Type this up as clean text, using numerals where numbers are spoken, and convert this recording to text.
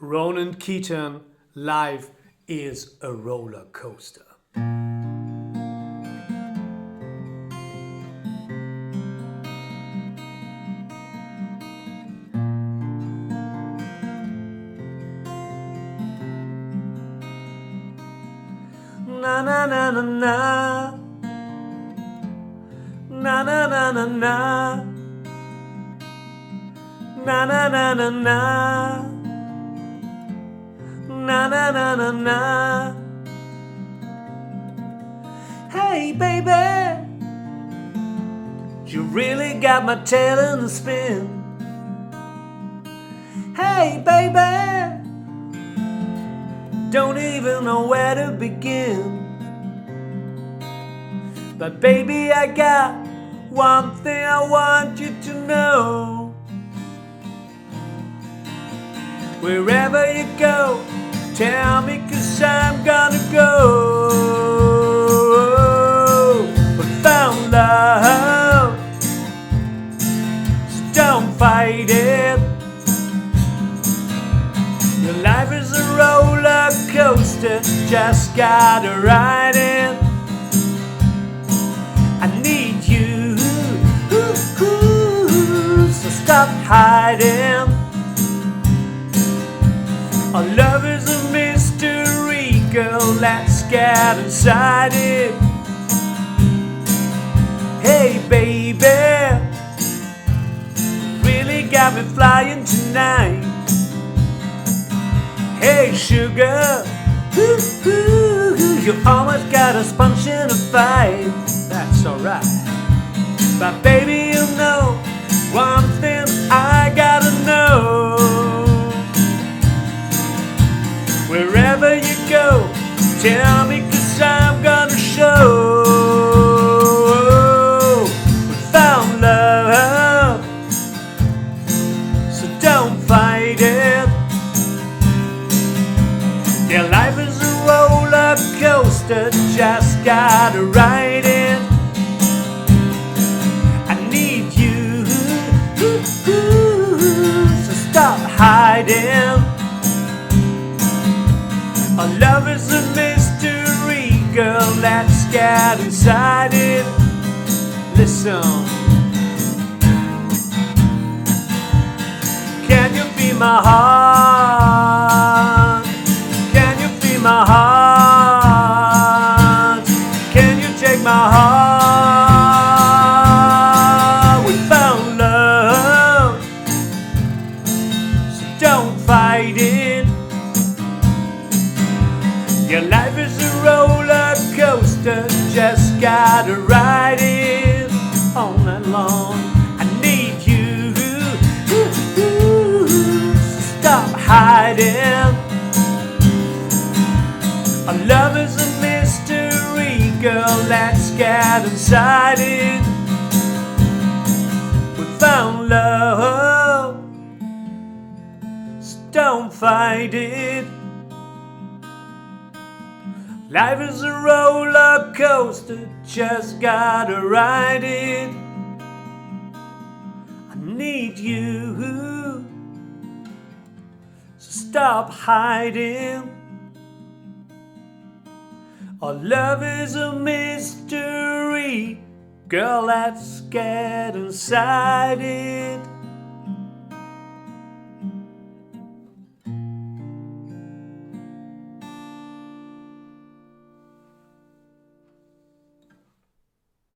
Ronan Keating, life is a roller coaster. Na na na na na, na na na na na, na na na na na, na na na na na. Hey baby, you really got my tail in a spin. Hey baby, don't even know where to begin. But baby, I got one thing I want you to know. Wherever you go, tell me, 'cause I'm gonna go. We found love, so don't fight it. Your life is a roller coaster, just gotta ride it. I need you, so stop hiding. Our love is a mystery, girl, let's get inside it. Hey baby, really got me flying tonight. Hey sugar, you almost got a sponge in a fight. That's alright. But baby, you know one thing I gotta know. Wherever you go, tell me, 'cause I'm gonna show. We found love, so don't fight it. Yeah, life is a roller coaster, just gotta ride it. I need you, so stop hiding. Our love is a mystery, girl, let's get inside it. Listen. Can you feel my heart? Can you feel my heart? Can you take my heart? We found love, so don't fight it. Your life is a roller coaster, just gotta ride it all night long. I need you, so stop hiding. Our love is a mystery, girl, let's get inside it. We found love, so don't fight it. Life is a roller coaster, just gotta ride it. I need you, so stop hiding. Our love is a mystery, girl, let's get inside it.